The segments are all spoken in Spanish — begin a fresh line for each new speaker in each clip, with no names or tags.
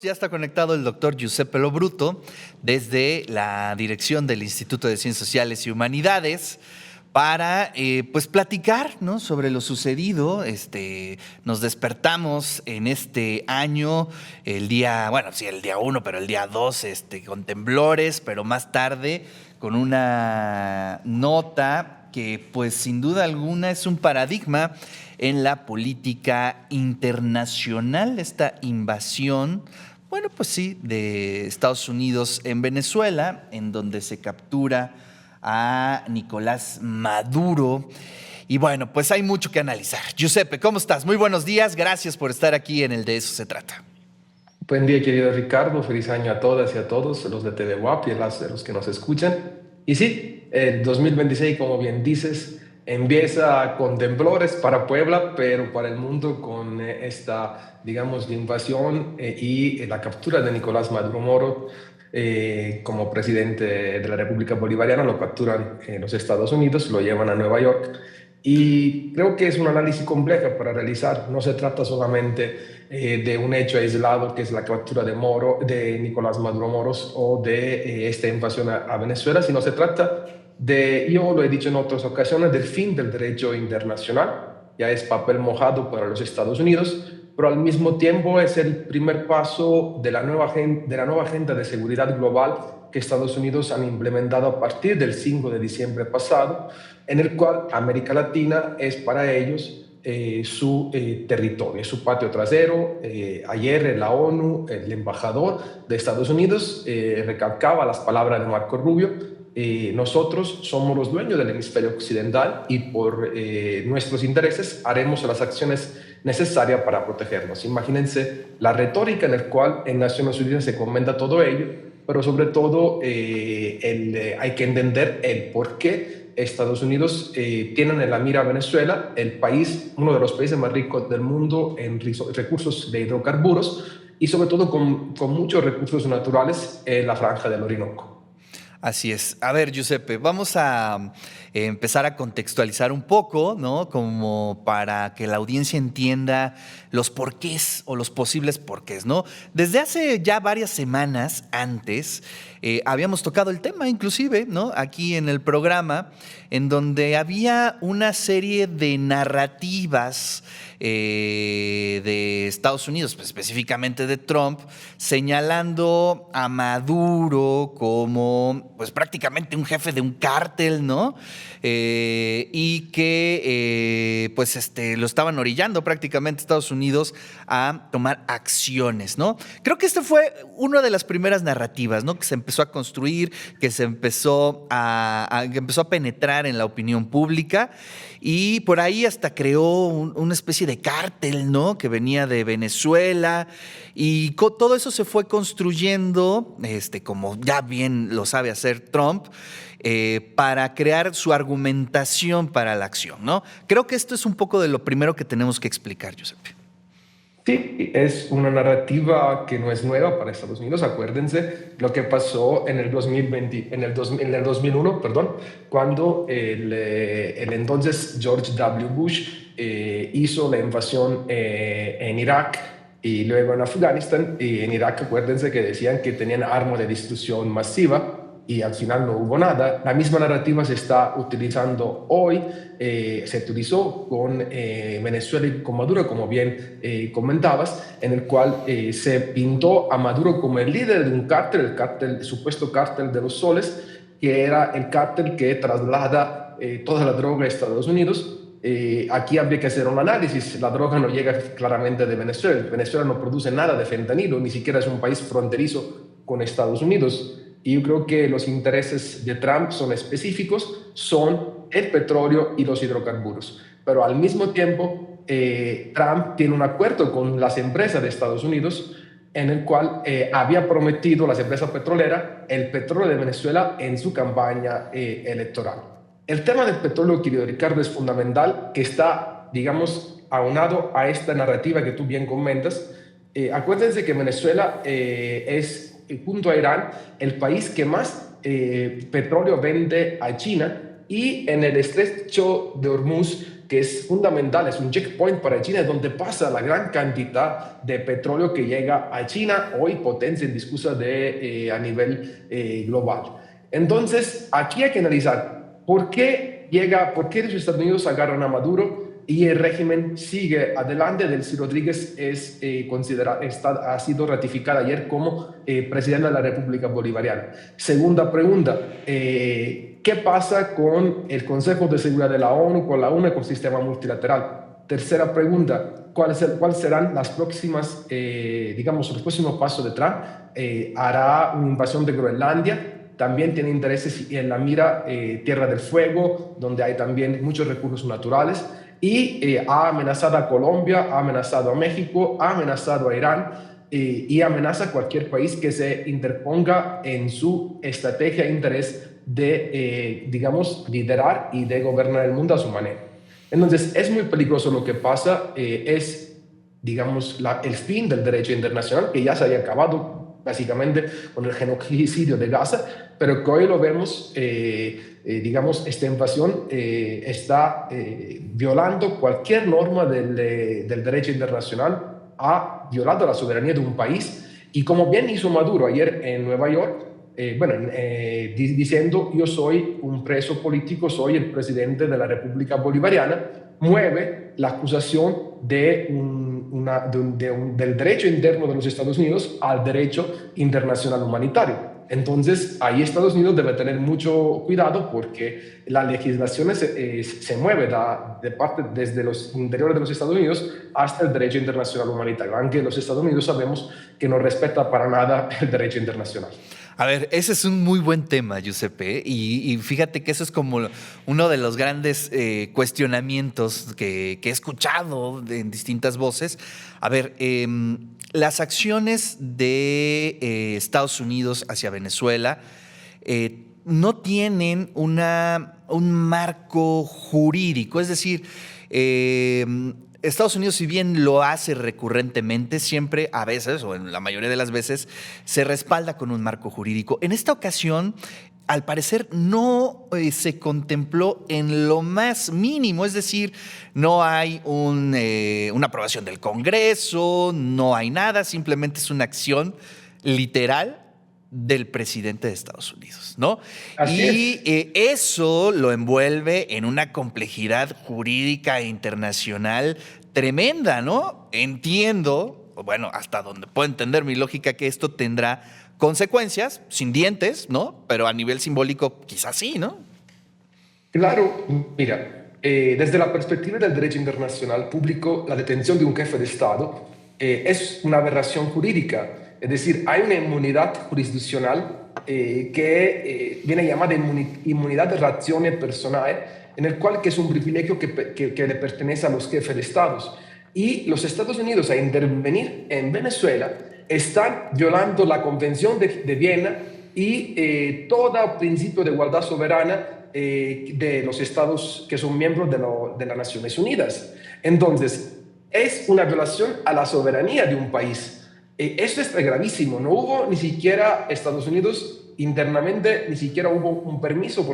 Ya está conectado el doctor Giuseppe Lo Bruto desde la dirección del Instituto de Ciencias Sociales y Humanidades para pues platicar, ¿no?, sobre lo sucedido. Nos despertamos en este año, el día, bueno, sí, el día 1, pero el día 2 con temblores, pero más tarde con una nota que pues sin duda alguna es un paradigma en la política internacional, esta invasión, bueno, pues sí, de Estados Unidos en Venezuela, en donde se captura a Nicolás Maduro. Y bueno, pues hay mucho que analizar. Giuseppe, ¿cómo estás? Muy buenos días, gracias por estar aquí en el De Eso Se Trata.
Buen día, querido Ricardo. Feliz año a todas y a todos, los de TV WAP y a los que nos escuchan. Y sí, el 2026, como bien dices, empieza con temblores para Puebla, pero para el mundo con esta, digamos, invasión y la captura de Nicolás Maduro Moro como presidente de la República Bolivariana. Lo capturan en los Estados Unidos, lo llevan a Nueva York. Y creo que es un análisis complejo para realizar. No se trata solamente de un hecho aislado que es la captura de Nicolás Maduro Moros o de esta invasión a Venezuela, sino se trata de, yo lo he dicho en otras ocasiones, del fin del derecho internacional. Ya es papel mojado para los Estados Unidos, pero al mismo tiempo es el primer paso de la nueva agenda de seguridad global que Estados Unidos han implementado a partir del 5 de diciembre pasado, en el cual América Latina es para ellos su territorio, su patio trasero. Ayer la ONU, el embajador de Estados Unidos, recalcaba las palabras de Marco Rubio. Nosotros somos los dueños del hemisferio occidental y por nuestros intereses haremos las acciones necesarias para protegernos. Imagínense la retórica en la cual en Naciones Unidas se comenta todo ello, pero sobre todo hay que entender el por qué Estados Unidos tienen en la mira a Venezuela, el país, uno de los países más ricos del mundo en recursos de hidrocarburos y sobre todo con muchos recursos naturales en la franja del Orinoco.
Así es. A ver, Giuseppe, vamos a empezar a contextualizar un poco, ¿no? Como para que la audiencia entienda los porqués o los posibles porqués, ¿no? Desde hace ya varias semanas antes habíamos tocado el tema, inclusive, ¿no?, aquí en el programa, en donde había una serie de narrativas de Estados Unidos, pues, específicamente de Trump, señalando a Maduro como pues prácticamente un jefe de un cártel, ¿no? Y que pues lo estaban orillando prácticamente Estados Unidos a tomar acciones, ¿no? Creo que esta fue una de las primeras narrativas, ¿no?, que se empezó a construir, que se empezó que empezó a penetrar en la opinión pública, y por ahí hasta creó una especie de cártel, ¿no?, que venía de Venezuela, y todo eso se fue construyendo, como ya bien lo sabe hacer Trump, para crear su argumentación para la acción, ¿no? Creo que esto es un poco de lo primero que tenemos que explicar, Giuseppe.
Sí, es una narrativa que no es nueva para Estados Unidos. Acuérdense lo que pasó en el 2020, en el 2001, perdón, cuando el entonces George W. Bush hizo la invasión en Irak y luego en Afganistán. Y en Irak, acuérdense que decían que tenían armas de destrucción masiva y al final no hubo nada. La misma narrativa se está utilizando hoy, se utilizó con Venezuela y con Maduro, como bien comentabas, en el cual se pintó a Maduro como el líder de un cártel, el supuesto cártel de los soles, que era el cártel que traslada toda la droga a Estados Unidos. Aquí habría que hacer un análisis. La droga no llega claramente de Venezuela. Venezuela no produce nada de fentanilo, ni siquiera es un país fronterizo con Estados Unidos. Y yo creo que los intereses de Trump son específicos, son el petróleo y los hidrocarburos. Pero al mismo tiempo, Trump tiene un acuerdo con las empresas de Estados Unidos en el cual había prometido las empresas petroleras el petróleo de Venezuela en su campaña electoral. El tema del petróleo, querido Ricardo, es fundamental, que está, digamos, aunado a esta narrativa que tú bien comentas. Acuérdense que Venezuela es, junto a Irán, el país que más petróleo vende a China, y en el estrecho de Hormuz que es fundamental, es un checkpoint para China, donde pasa la gran cantidad de petróleo que llega a China, hoy potencia indiscusa a nivel global. Entonces, aquí hay que analizar por qué los Estados Unidos agarran a Maduro y el régimen sigue adelante. Delcy Rodríguez ha sido ratificada ayer como presidente de la República Bolivariana. Segunda pregunta, ¿qué pasa con el Consejo de Seguridad de la ONU, con la ONU, con el sistema multilateral? Tercera pregunta, ¿cuáles serán las próximas, los próximos pasos de Trump? ¿Hará una invasión de Groenlandia? También tiene intereses en la mira Tierra del Fuego, donde hay también muchos recursos naturales, y ha amenazado a Colombia, ha amenazado a México, ha amenazado a Irán, y amenaza a cualquier país que se interponga en su estrategia e interés de, liderar y de gobernar el mundo a su manera. Entonces, es muy peligroso lo que pasa, el fin del derecho internacional, que ya se había acabado básicamente con el genocidio de Gaza, pero que hoy lo vemos, esta invasión está violando cualquier norma del derecho internacional, ha violado la soberanía de un país, y como bien hizo Maduro ayer en Nueva York, diciendo: yo soy un preso político, soy el presidente de la República Bolivariana, mueve la acusación del derecho interno de los Estados Unidos al derecho internacional humanitario. Entonces, ahí Estados Unidos debe tener mucho cuidado, porque la legislación se mueve desde los interiores de los Estados Unidos hasta el derecho internacional humanitario, aunque los Estados Unidos sabemos que no respeta para nada el derecho internacional.
A ver, ese es un muy buen tema, Giuseppe, y fíjate que eso es como uno de los grandes cuestionamientos que he escuchado en distintas voces. A ver, las acciones de Estados Unidos hacia Venezuela no tienen un marco jurídico, es decir, Estados Unidos, si bien lo hace recurrentemente, siempre, a veces, o en la mayoría de las veces, se respalda con un marco jurídico. En esta ocasión, al parecer, no se contempló en lo más mínimo, es decir, no hay una aprobación del Congreso, no hay nada, simplemente es una acción literal del presidente de Estados Unidos, ¿no?
Así es.
Eso lo envuelve en una complejidad jurídica e internacional tremenda, ¿no? Entiendo, bueno, hasta donde puedo entender mi lógica, que esto tendrá consecuencias, sin dientes, ¿no? Pero a nivel simbólico quizás sí, ¿no?
Claro, mira, desde la perspectiva del derecho internacional público, la detención de un jefe de Estado es una aberración jurídica. Es decir, hay una inmunidad jurisdiccional que viene llamada inmunidad de ragione personale, en el cual que es un privilegio que le pertenece a los jefes de Estados. Y los Estados Unidos, a intervenir en Venezuela, están violando la Convención de Viena y todo principio de igualdad soberana de los estados que son miembros de las Naciones Unidas. Entonces, es una violación a la soberanía de un país. Esto es gravísimo. No hubo ni siquiera Estados Unidos internamente, ni siquiera hubo un permiso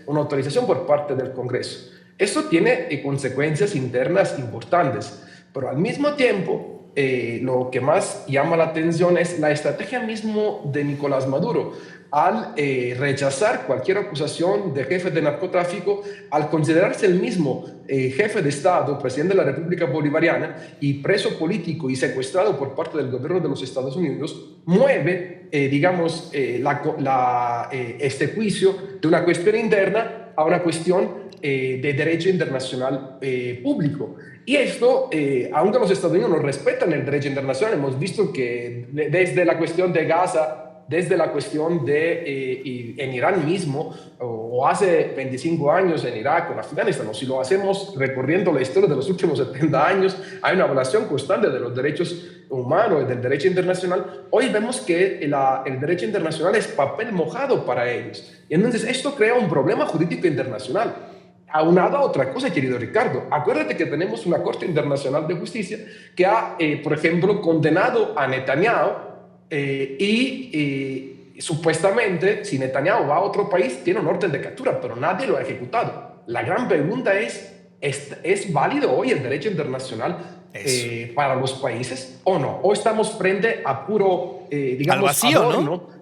una autorización por parte del Congreso. Esto tiene consecuencias internas importantes, pero al mismo tiempo, lo que más llama la atención es la estrategia mismo de Nicolás Maduro al rechazar cualquier acusación de jefe de narcotráfico, al considerarse el mismo jefe de Estado, presidente de la República Bolivariana y preso político y secuestrado por parte del gobierno de los Estados Unidos, mueve, este juicio de una cuestión interna a una cuestión de derecho internacional público. Y esto, aunque los Estados Unidos no respetan el derecho internacional, hemos visto que desde la cuestión de Gaza, desde la cuestión en Irán mismo, o hace 25 años en Irak o en Afganistán, o si lo hacemos recorriendo la historia de los últimos 70 años, hay una violación constante de los derechos humanos y del derecho internacional. Hoy vemos que el derecho internacional es papel mojado para ellos. Y entonces esto crea un problema jurídico internacional. Aunado a otra cosa, querido Ricardo, acuérdate que tenemos una Corte Internacional de Justicia que ha, por ejemplo, condenado a Netanyahu supuestamente, si Netanyahu va a otro país, tiene un orden de captura, pero nadie lo ha ejecutado. La gran pregunta es, ¿Es válido hoy el derecho internacional
Eso.
para los países o no? ¿O estamos frente a puro,
Al
digamos,
vacío, ¿no?
adorno?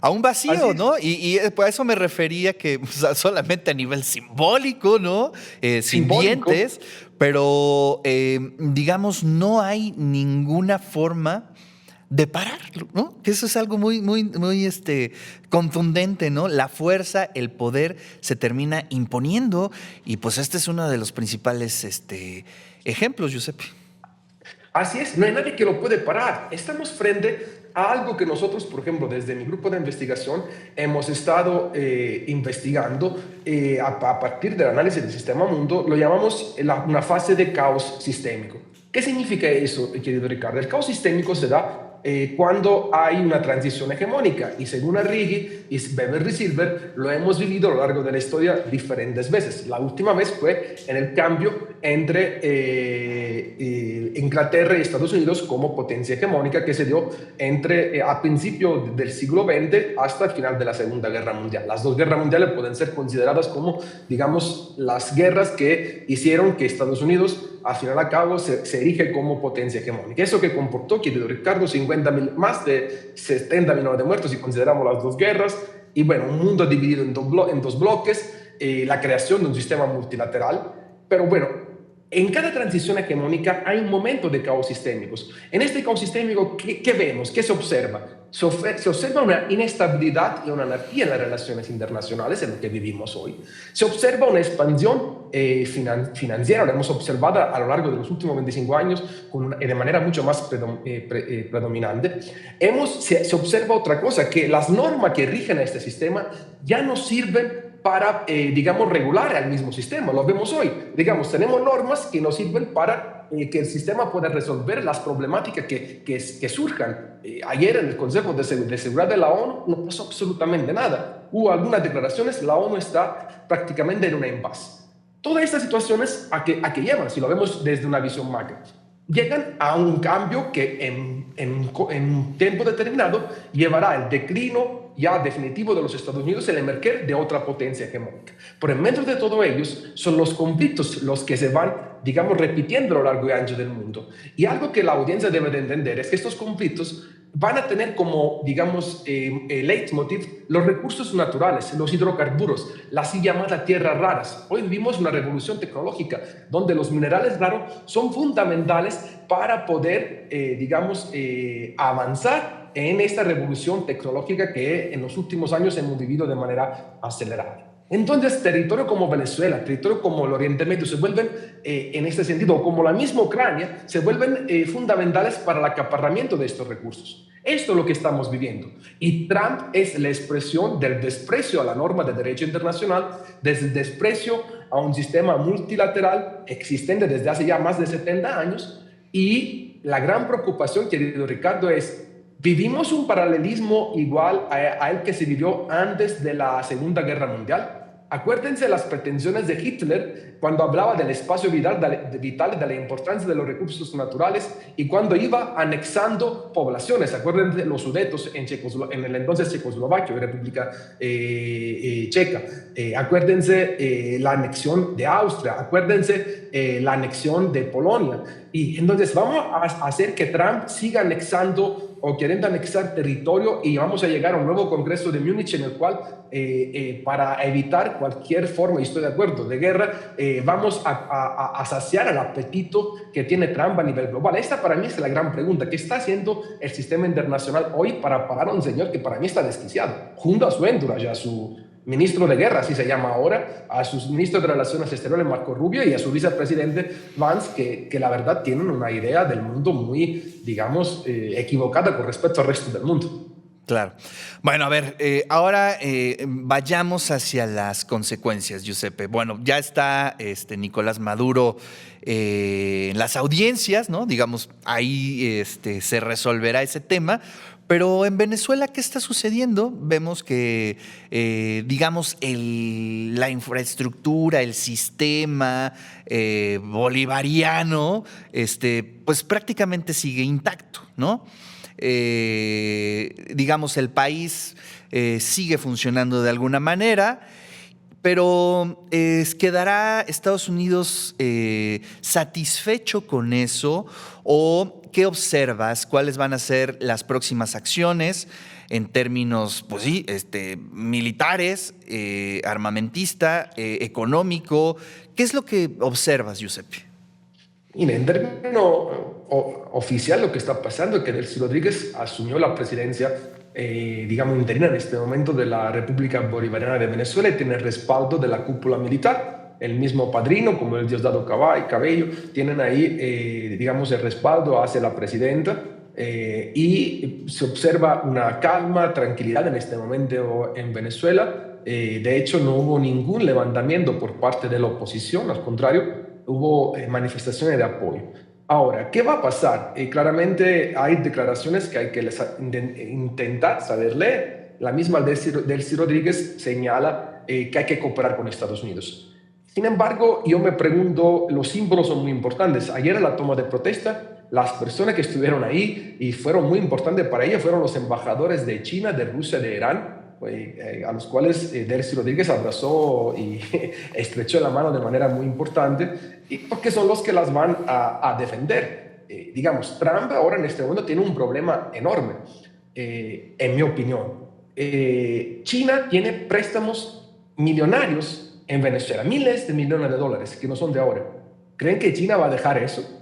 A un
Así
vacío,
es.
¿no? Por eso me refería que o sea, solamente a nivel simbólico, ¿no? Sin
Simbólico.
dientes, pero digamos, no hay ninguna forma de pararlo, ¿no? Que eso es algo muy, muy, muy contundente, ¿no? La fuerza, el poder se termina imponiendo y pues este es uno de los principales ejemplos, Giuseppe.
Así es, no hay nadie que lo puede parar. Estamos frente a algo que nosotros, por ejemplo, desde mi grupo de investigación, hemos estado investigando a partir del análisis del sistema mundo, lo llamamos una fase de caos sistémico. ¿Qué significa eso, querido Ricardo? El caos sistémico se da cuando hay una transición hegemónica y según Arrighi y Beverly Silver lo hemos vivido a lo largo de la historia diferentes veces. La última vez fue en el cambio entre Inglaterra y Estados Unidos como potencia hegemónica que se dio a principio del siglo XX hasta el final de la Segunda Guerra Mundial. Las dos guerras mundiales pueden ser consideradas como, digamos, las guerras que hicieron que Estados Unidos al final a cabo se erige como potencia hegemónica. Eso que comportó, querido Ricardo, más de 70 millones de muertos si consideramos las dos guerras, y bueno, un mundo dividido en dos bloques, la creación de un sistema multilateral, pero bueno, en cada transición hegemónica hay un momento de caos sistémicos. En este caos sistémico, ¿qué vemos? ¿Qué se observa? Se observa una inestabilidad y una anarquía en las relaciones internacionales, en lo que vivimos hoy. Se observa una expansión financiera, lo hemos observado a lo largo de los últimos 25 años de manera mucho más predominante. Se observa otra cosa, que las normas que rigen a este sistema ya no sirven para, digamos, regular al mismo sistema. Lo vemos hoy. Digamos, tenemos normas que nos sirven para que el sistema pueda resolver las problemáticas que surjan. Ayer en el Consejo de Seguridad de la ONU no pasó absolutamente nada. Hubo algunas declaraciones, la ONU está prácticamente en una impasse. Todas estas situaciones a qué llevan, si lo vemos desde una visión macro, llegan a un cambio que en un tiempo determinado llevará al declino ya definitivo de los Estados Unidos, el emerger de otra potencia hegemónica. Pero en medio de todo ellos son los conflictos los que se van, digamos, repitiendo a lo largo y ancho del mundo. Y algo que la audiencia debe de entender es que estos conflictos van a tener como, digamos, leitmotiv los recursos naturales, los hidrocarburos, las así llamadas tierras raras. Hoy vivimos una revolución tecnológica donde los minerales raros son fundamentales para poder, digamos, avanzar en esta revolución tecnológica que en los últimos años hemos vivido de manera acelerada. Entonces, territorio como Venezuela, territorio como el Oriente Medio se vuelven, en este sentido, como la misma Ucrania, se vuelven fundamentales para el acaparamiento de estos recursos. Esto es lo que estamos viviendo. Y Trump es la expresión del desprecio a la norma de derecho internacional, desde el desprecio a un sistema multilateral existente desde hace ya más de 70 años. Y la gran preocupación, querido Ricardo, es: ¿vivimos un paralelismo igual a el que se vivió antes de la Segunda Guerra Mundial? Acuérdense las pretensiones de Hitler cuando hablaba del espacio vital y de la importancia de los recursos naturales y cuando iba anexando poblaciones. Acuérdense los Sudetos en el entonces Checoslovaquia, República Checa. Acuérdense la anexión de Austria. Acuérdense la anexión de Polonia. Y entonces vamos a hacer que Trump siga anexando o queriendo anexar territorio y vamos a llegar a un nuevo Congreso de Múnich en el cual, para evitar cualquier forma, y estoy de acuerdo, de guerra, vamos a saciar el apetito que tiene Trump a nivel global. Esta para mí es la gran pregunta. ¿Qué está haciendo el sistema internacional hoy para parar a un señor que para mí está desquiciado? Junto a su Entourage, a su ministro de guerra, así se llama ahora, a su ministro de Relaciones Exteriores, Marco Rubio, y a su vicepresidente Vance, que la verdad tienen una idea del mundo muy, digamos, equivocada con respecto al resto del mundo.
Claro. Bueno, a ver, ahora vayamos hacia las consecuencias, Giuseppe. Bueno, ya está Nicolás Maduro en las audiencias, ¿no? Digamos, ahí se resolverá ese tema. Pero en Venezuela, ¿qué está sucediendo? Vemos que, digamos, la infraestructura, el sistema bolivariano, pues prácticamente sigue intacto, ¿no? Digamos, el país sigue funcionando de alguna manera, Pero ¿quedará Estados Unidos satisfecho con eso? ¿O qué observas? ¿Cuáles van a ser las próximas acciones en términos, pues sí, militares, armamentista, económico? ¿Qué es lo que observas, Giuseppe?
Mire, en término oficial, lo que está pasando es que Delcy Rodríguez asumió la presidencia, digamos, interina en este momento de la República Bolivariana de Venezuela y tiene el respaldo de la cúpula militar. El mismo padrino, como el Diosdado Cabello, tienen ahí, digamos, el respaldo hacia la presidenta. Y se observa una calma, tranquilidad en este momento en Venezuela. De hecho, no hubo ningún levantamiento por parte de la oposición, al contrario, hubo manifestaciones de apoyo. Ahora, ¿qué va a pasar? Claramente hay declaraciones que hay que intentar saber leer. La misma Delcy Rodríguez señala que hay que cooperar con Estados Unidos. Sin embargo, yo me pregunto, los símbolos son muy importantes. Ayer en la toma de protesta, las personas que estuvieron ahí y fueron muy importantes para ella fueron los embajadores de China, de Rusia, de Irán, a los cuales Delcy Rodríguez abrazó y estrechó la mano de manera muy importante, y porque son los que las van a defender. Digamos, Trump ahora en este momento tiene un problema enorme, en mi opinión. China tiene préstamos millonarios en Venezuela, miles de millones de dólares que no son de ahora. ¿Creen que China va a dejar eso?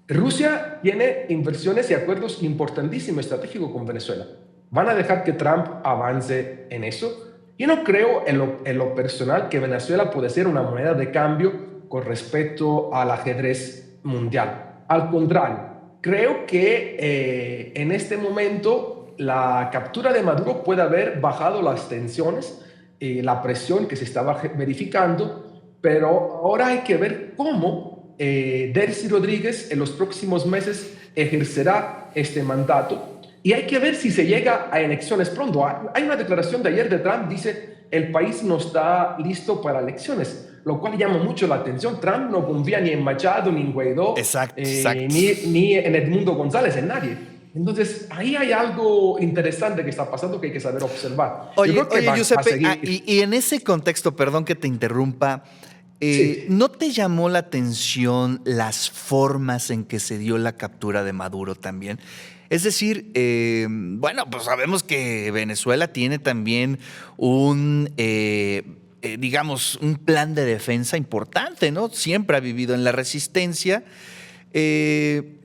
Rusia tiene inversiones y acuerdos importantísimos estratégicos con Venezuela. ¿Van a dejar que Trump avance en eso? Yo no creo en lo personal que Venezuela puede ser una moneda de cambio con respecto al ajedrez mundial. Al contrario, creo que en este momento la captura de Maduro puede haber bajado las tensiones, la presión que se estaba verificando, pero ahora hay que ver cómo Delcy Rodríguez en los próximos meses ejercerá este mandato. Y hay que ver si se llega a elecciones pronto. Hay una declaración de ayer de Trump, dice, el país no está listo para elecciones, lo cual llama mucho la atención. Trump no confía ni en Machado, ni en Guaidó,
Exacto, exacto.
ni en Edmundo González, en nadie. Entonces, ahí hay algo interesante que está pasando que hay que saber observar. Yo
Oye,
creo que va a
Giuseppe,
seguir.
y en ese contexto, perdón que te interrumpa,
Sí.
¿no te llamó la atención las formas en que se dio la captura de Maduro también? Es decir, bueno, pues sabemos que Venezuela tiene también digamos, un plan de defensa importante, ¿no? Siempre ha vivido en la resistencia. Eh,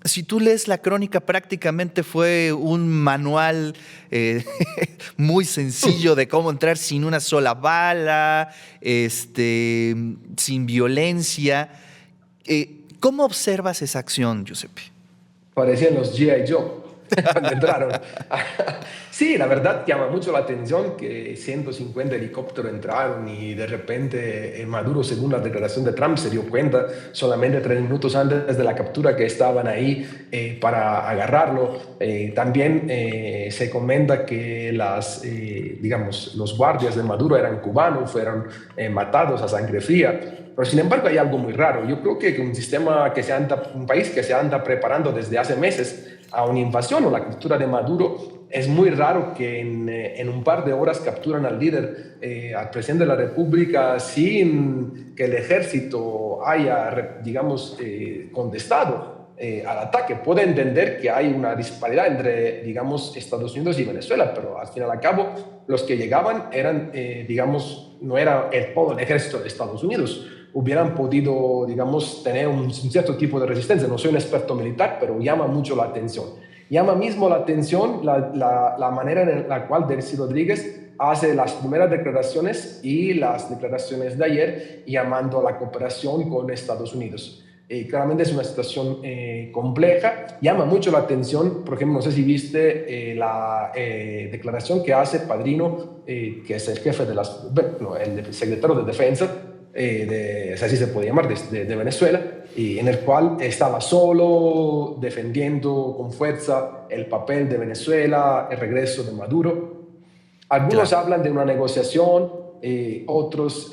si tú lees la crónica, prácticamente fue un manual muy sencillo de cómo entrar sin una sola bala, sin violencia. ¿Cómo observas esa acción, Giuseppe?
Parecían los G.I. Joe cuando entraron. Sí, la verdad llama mucho la atención que 150 helicópteros entraron y de repente Maduro, según la declaración de Trump, se dio cuenta solamente 3 minutos antes de la captura que estaban ahí para agarrarlo. También se comenta que digamos, los guardias de Maduro eran cubanos, fueron matados a sangre fría. Pero sin embargo hay algo muy raro. Yo creo que un país que se anda preparando desde hace meses a una invasión o la captura de Maduro, es muy raro que en un par de horas capturan al líder, al presidente de la República, sin que el ejército haya, digamos, contestado al ataque. Puede entender que hay una disparidad entre, digamos, Estados Unidos y Venezuela, pero al fin y al cabo los que llegaban eran, digamos, no era todo el ejército de Estados Unidos. Hubieran podido, digamos, tener un cierto tipo de resistencia. No soy un experto militar, pero llama mucho la atención. Llama mismo la atención la manera en la cual Delcy Rodríguez hace las primeras declaraciones y las declaraciones de ayer llamando a la cooperación con Estados Unidos. Claramente es una situación compleja, llama mucho la atención. Por ejemplo, no sé si viste la declaración que hace Padrino, que es el jefe de el secretario de Defensa, así se puede llamar, de Venezuela, y en el cual estaba solo defendiendo con fuerza el papel de Venezuela, el regreso de Maduro. Algunos
Claro.
hablan de una negociación, otros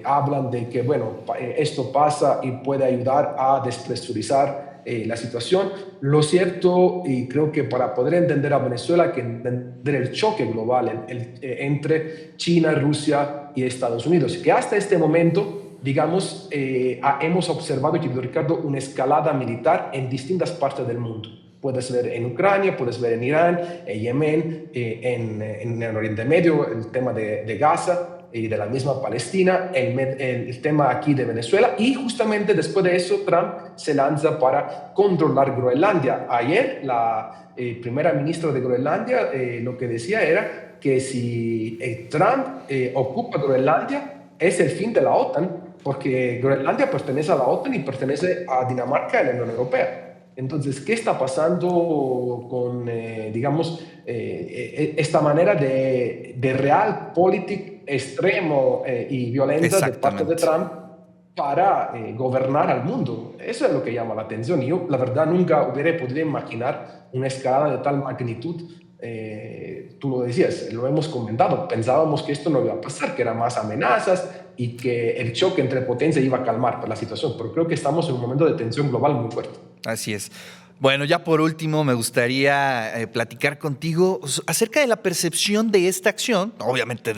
hablan de que, bueno, esto pasa y puede ayudar a despresurizar la situación. Lo cierto, y creo que para poder entender a Venezuela hay que entender el choque global entre China, Rusia y Estados Unidos, que hasta este momento, digamos, hemos observado, querido Ricardo, una escalada militar en distintas partes del mundo. Puedes ver en Ucrania, puedes ver en Irán, en Yemen, en el Oriente Medio, el tema de Gaza y de la misma Palestina, el tema aquí de Venezuela, y justamente después de eso Trump se lanza para controlar Groenlandia. Ayer la primera ministra de Groenlandia lo que decía era que si Trump ocupa Groenlandia es el fin de la OTAN, porque Groenlandia pertenece a la OTAN y pertenece a Dinamarca y a la Unión Europea. Entonces, ¿qué está pasando con, digamos, esta manera de realpolitik extremo y violenta de parte de Trump para gobernar al mundo? Eso es lo que llama la atención. Yo, la verdad, nunca hubiera podido imaginar una escalada de tal magnitud. Tú lo decías, lo hemos comentado, pensábamos que esto no iba a pasar, que eran más amenazas y que el choque entre potencias iba a calmar por la situación, pero creo que estamos en un momento de tensión global muy fuerte.
Así es. Bueno, ya por último me gustaría platicar contigo acerca de la percepción de esta acción. Obviamente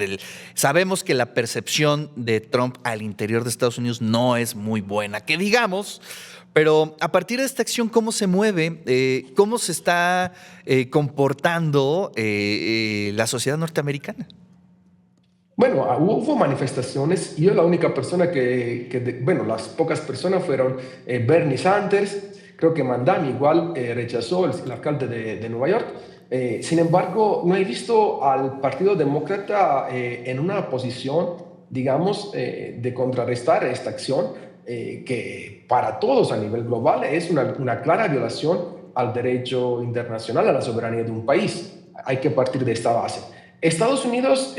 sabemos que la percepción de Trump al interior de Estados Unidos no es muy buena, que digamos, pero a partir de esta acción, ¿cómo se mueve? ¿Cómo se está comportando la sociedad norteamericana?
Bueno, hubo manifestaciones y yo la única persona bueno, las pocas personas fueron Bernie Sanders, creo que Mandami igual rechazó, el alcalde de Nueva York. Sin embargo, no he visto al Partido Demócrata en una posición, digamos, de contrarrestar esta acción, que para todos a nivel global es una clara violación al derecho internacional, a la soberanía de un país. Hay que partir de esta base. Estados Unidos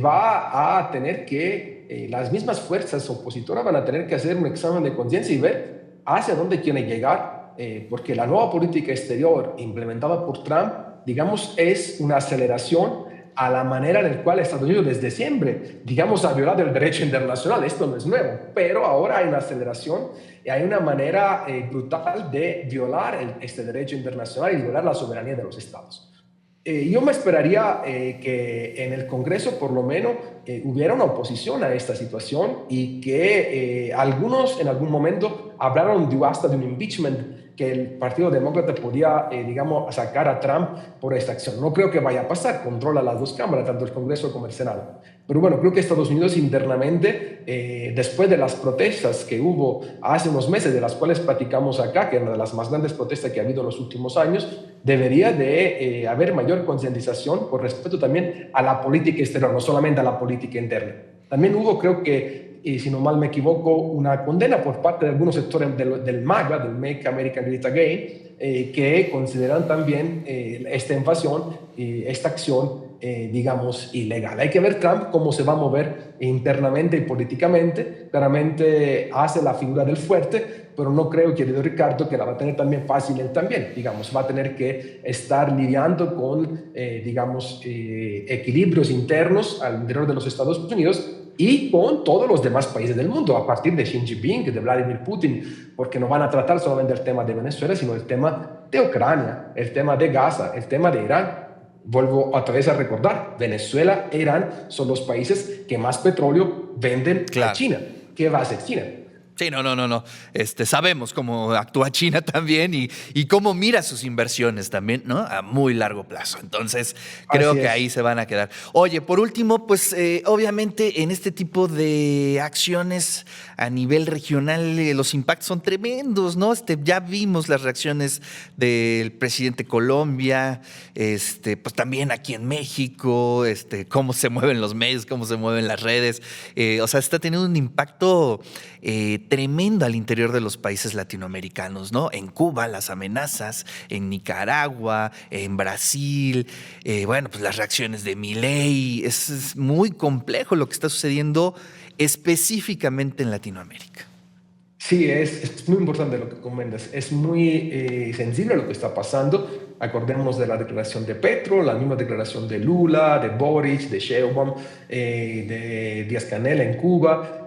va a tener que, las mismas fuerzas opositoras van a tener que hacer un examen de conciencia y ver hacia dónde quieren llegar, porque la nueva política exterior implementada por Trump, digamos, es una aceleración a la manera en la cual Estados Unidos desde siempre, digamos, ha violado el derecho internacional. Esto no es nuevo, pero ahora hay una aceleración y hay una manera brutal de violar este derecho internacional y violar la soberanía de los estados. Yo me esperaría que en el Congreso por lo menos hubiera una oposición a esta situación y que algunos en algún momento hablaron hasta de un impeachment, que el Partido Demócrata podía, digamos, sacar a Trump por esta acción. No creo que vaya a pasar, controla las dos cámaras, tanto el Congreso como el Senado. Pero bueno, creo que Estados Unidos internamente, después de las protestas que hubo hace unos meses, de las cuales platicamos acá, que es una de las más grandes protestas que ha habido en los últimos años, debería de haber mayor concientización con respecto también a la política exterior, no solamente a la política interna. También hubo, creo que, si no mal me equivoco, una condena por parte de algunos sectores del MAGA, del Make America Great Again, que consideran también esta invasión, esta acción, digamos, ilegal. Hay que ver Trump cómo se va a mover internamente y políticamente. Claramente hace la figura del fuerte, pero no creo, querido Ricardo, que la va a tener también fácil él también. Digamos, va a tener que estar lidiando con, digamos, equilibrios internos al interior de los Estados Unidos y con todos los demás países del mundo, a partir de Xi Jinping, de Vladimir Putin, porque no van a tratar solamente el tema de Venezuela, sino el tema de Ucrania, el tema de Gaza, el tema de Irán. Vuelvo otra vez a recordar, Venezuela e Irán son los países que más petróleo venden a China. ¿Qué va a hacer China?
Sí, no. Sabemos cómo actúa China también y cómo mira sus inversiones también, ¿no? A muy largo plazo. Entonces, creo que ahí se van a quedar. Oye, por último, pues obviamente en este tipo de acciones a nivel regional los impactos son tremendos, ¿no? Ya vimos las reacciones del presidente de Colombia, pues también aquí en México, cómo se mueven los medios, cómo se mueven las redes. O sea, está teniendo un impacto tremendo al interior de los países latinoamericanos, ¿no? En Cuba, las amenazas, en Nicaragua, en Brasil, bueno, pues las reacciones de Milei. Es muy complejo lo que está sucediendo específicamente en Latinoamérica.
Sí, es muy importante lo que comentas. Es muy sensible lo que está pasando. Acordemos de la declaración de Petro, la misma declaración de Lula, de Boric, de Sheinbaum, de Díaz-Canel en Cuba,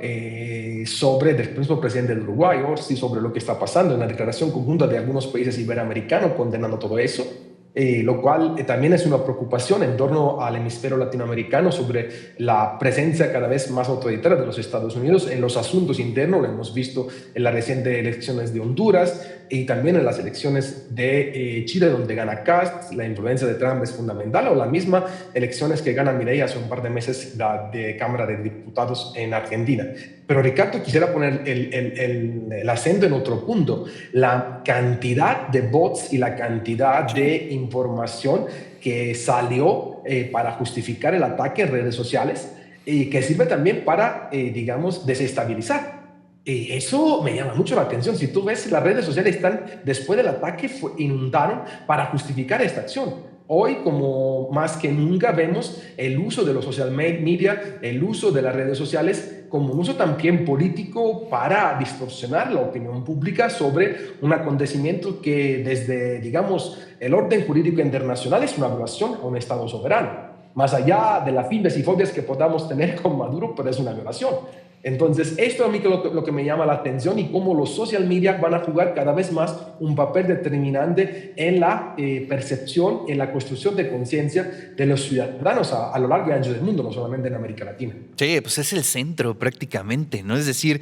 sobre del mismo presidente del Uruguay, Orsi, sobre lo que está pasando, en la declaración conjunta de algunos países iberoamericanos condenando todo eso. Lo cual también es una preocupación en torno al hemisferio latinoamericano sobre la presencia cada vez más autoritaria de los Estados Unidos en los asuntos internos. Lo hemos visto en las recientes elecciones de Honduras y también en las elecciones de Chile, donde gana Kast. La influencia de Trump es fundamental, o las mismas elecciones que gana Milei hace un par de meses de Cámara de Diputados en Argentina. Pero Ricardo, quisiera poner el acento en otro punto: la cantidad de bots y la cantidad de información que salió para justificar el ataque en redes sociales y que sirve también para, digamos, desestabilizar. Eso me llama mucho la atención. Si tú ves, las redes sociales están, después del ataque, inundaron para justificar esta acción. Hoy, como más que nunca, vemos el uso de los social media, el uso de las redes sociales como un uso también político para distorsionar la opinión pública sobre un acontecimiento que desde, digamos, el orden jurídico internacional es una violación a un Estado soberano. Más allá de las filas y fobias que podamos tener con Maduro, pero es una violación. Entonces, esto a mí es lo que me llama la atención, y cómo los social media van a jugar cada vez más un papel determinante en la percepción, en la construcción de conciencia de los ciudadanos a lo largo y ancho del mundo, no solamente en América Latina.
Sí, pues es el centro prácticamente, ¿no? Es decir,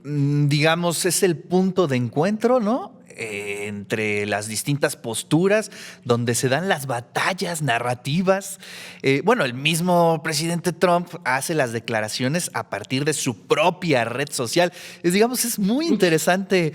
digamos, es el punto de encuentro, ¿no? Entre las distintas posturas, donde se dan las batallas narrativas. Bueno, el mismo presidente Trump hace las declaraciones a partir de su propia red social. Es muy interesante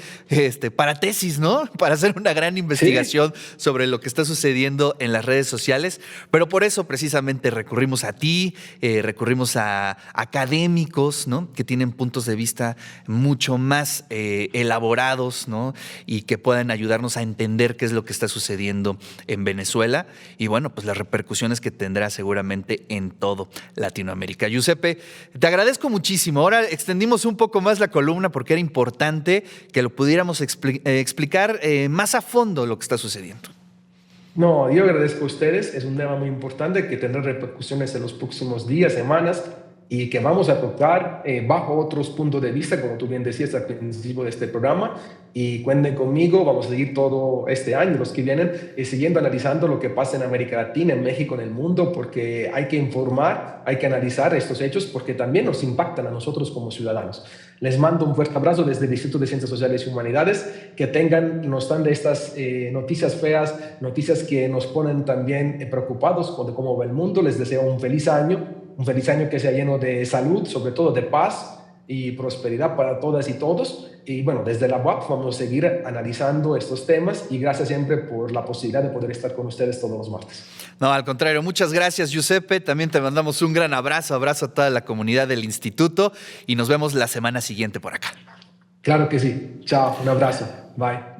para tesis, ¿no? Para hacer una gran investigación sobre lo que está sucediendo en las redes sociales. Pero por eso precisamente recurrimos a ti, recurrimos a académicos, ¿no? Que tienen puntos de vista mucho más elaborados, ¿no? Y que puedan ayudarnos a entender qué es lo que está sucediendo en Venezuela y, bueno, pues las repercusiones que tendrá seguramente en todo Latinoamérica. Giuseppe, te agradezco muchísimo. Ahora extendimos un poco más la columna porque era importante que lo pudiéramos explicar más a fondo lo que está sucediendo.
No, yo agradezco a ustedes. Es un tema muy importante que tendrá repercusiones en los próximos días, semanas, y que vamos a tocar bajo otros puntos de vista, como tú bien decías al principio de este programa. Y cuenten conmigo, vamos a seguir todo este año, los que vienen, siguiendo analizando lo que pasa en América Latina, en México, en el mundo, porque hay que informar, hay que analizar estos hechos, porque también nos impactan a nosotros como ciudadanos. Les mando un fuerte abrazo desde el Instituto de Ciencias Sociales y Humanidades. Que nos dan de estas noticias feas, noticias que nos ponen también preocupados por cómo va el mundo. Les deseo un feliz año que sea lleno de salud, sobre todo de paz y prosperidad para todas y todos. Y bueno, desde la UAP vamos a seguir analizando estos temas, y gracias siempre por la posibilidad de poder estar con ustedes todos los martes.
No, al contrario, muchas gracias, Giuseppe. También te mandamos un gran abrazo a toda la comunidad del instituto, y nos vemos la semana siguiente por acá.
Claro que sí. Chao, un abrazo. Bye.